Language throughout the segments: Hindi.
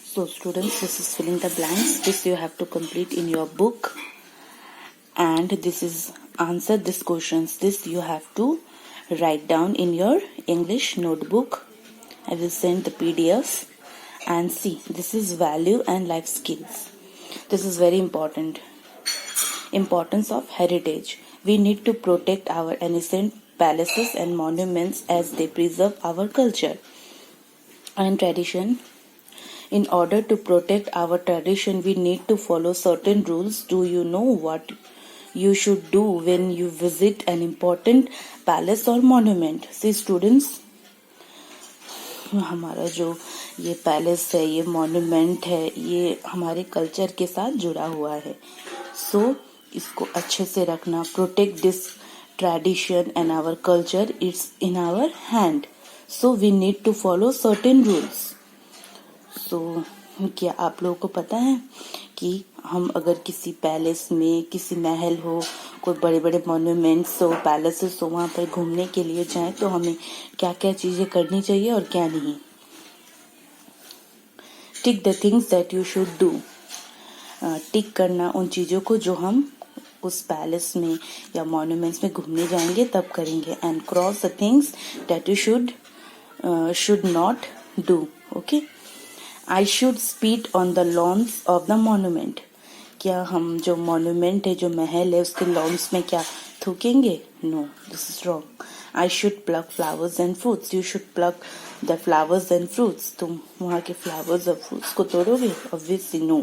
So students, this is filling the blanks. This you have to complete in your book, and this is answer this questions. This you have to write down in your English notebook. I will send the PDFs. And see, this is value and life skills. This is very important. Importance of heritage. We need to protect our ancient palaces and monuments as they preserve our culture and tradition. In order to protect our tradition, we need to follow certain rules. Do you know what you should do when you visit an important palace or monument? See students, हमारा जो ये पैलेस है, ये मॉन्यूमेंट है, ये हमारे कल्चर के साथ जुड़ा हुआ है. सो इसको अच्छे से रखना. Protect this tradition and our culture. It's in our hand. So we need to follow certain rules. So क्या आप लोगों को पता है कि हम अगर किसी पैलेस में, किसी महल हो, कोई बड़े बड़े मॉन्यूमेंट्स हो, पैलेसेस हो, वहां पर घूमने के लिए जाएं तो हमें क्या क्या चीजें करनी चाहिए और क्या नहीं. Tick the things that you should do. Tick करना उन चीजों को जो हम उस पैलेस में या मॉन्यूमेंट्स में घूमने जाएंगे तब करेंगे. And cross the things that you should not do. Okay. I should spit on the lawns of the monument. क्या हम जो मॉन्यूमेंट है, जो महल है, उसके लॉन्स में क्या थूकेंगे? No, this is wrong. I should pluck flowers and fruits. You should pluck the flowers and fruits. तुम वहाँ के flowers और fruits को तोड़ोगे? Obviously no.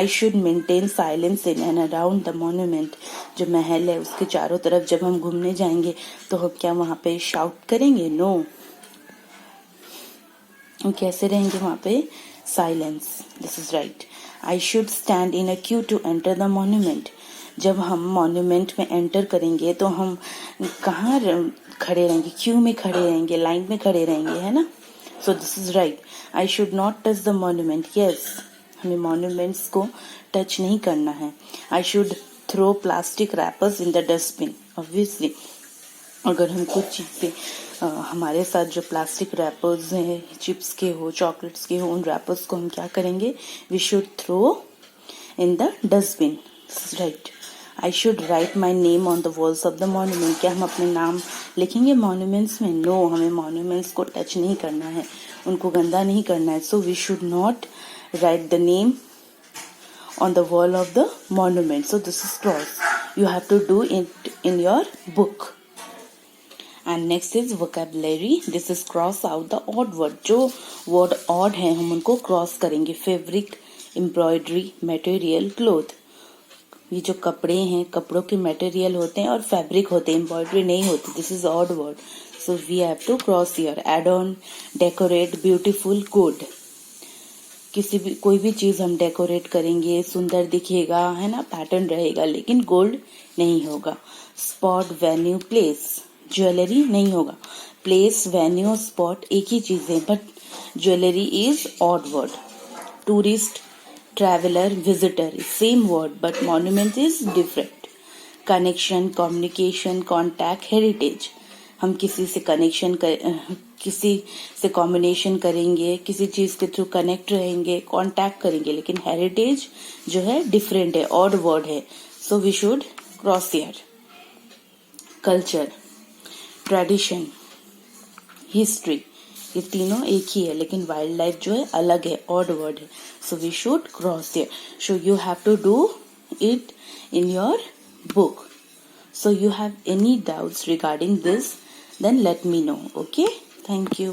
I should maintain silence in and around the monument. जो महल है उसके चारों तरफ जब हम घूमने जाएंगे तो हम क्या वहाँ पे शाउट करेंगे? No. कैसे रहेंगे वहाँ पे? Silence. This is right. I should stand in a queue to enter the monument. जब हम मॉन्यूमेंट में एंटर करेंगे तो हम कहाँ खड़े रहेंगे? क्यू में खड़े रहेंगे, लाइन में खड़े रहेंगे, है ना? So this is right. I should not touch the monument. Yes, हमें मॉन्यूमेंट्स को टच नहीं करना है. I should throw plastic wrappers in the dustbin. Obviously, अगर हम कुछ चीजें हमारे साथ जो प्लास्टिक रैपर्स हैं, चिप्स के हो, चॉकलेट्स के हो, उन रैपर्स को हम क्या करेंगे? We should throw in the dustbin. Right. I should write my name on the walls of the monument. क्या हम अपने नाम लिखेंगे मॉन्यूमेंट्स में? नो, हमें मॉन्यूमेंट्स को टच नहीं करना है, उनको गंदा नहीं करना है. So we should not write the name on the wall of the monument. So this is cross. You have to do it in your book. And next is vocabulary. This is cross out the odd word. जो word odd है हम उनको cross करेंगे. Fabric, embroidery, material, cloth. ये जो कपड़े हैं, कपड़ों के material होते हैं और fabric होते हैं, embroidery नहीं होती. This is odd word. So we have to cross here. Add on, decorate, beautiful, good. कोई भी चीज हम डेकोरेट करेंगे, सुंदर दिखेगा, है ना, पैटर्न रहेगा, लेकिन गोल्ड नहीं होगा. Spot, venue, place. ज्वेलरी नहीं होगा. प्लेस, वेन्यू, स्पॉट एक ही चीज है, but jewellery is odd word. Tourist, traveller, visitor same word, but monument is different. Connection, communication, contact, heritage. हम किसी से किसी से कॉम्बिनेशन करेंगे, किसी चीज के थ्रू कनेक्ट रहेंगे, कॉन्टैक्ट करेंगे, लेकिन हेरिटेज जो है डिफरेंट है, ऑड वर्ड है. So we should cross here. Culture, tradition, history, ये तीनों एक ही है, लेकिन वाइल्ड लाइफ जो है अलग है, ऑड वर्ड है. So we should cross here. So you have to do it in your book. So you have any doubts regarding this, then let me know. Okay, thank you.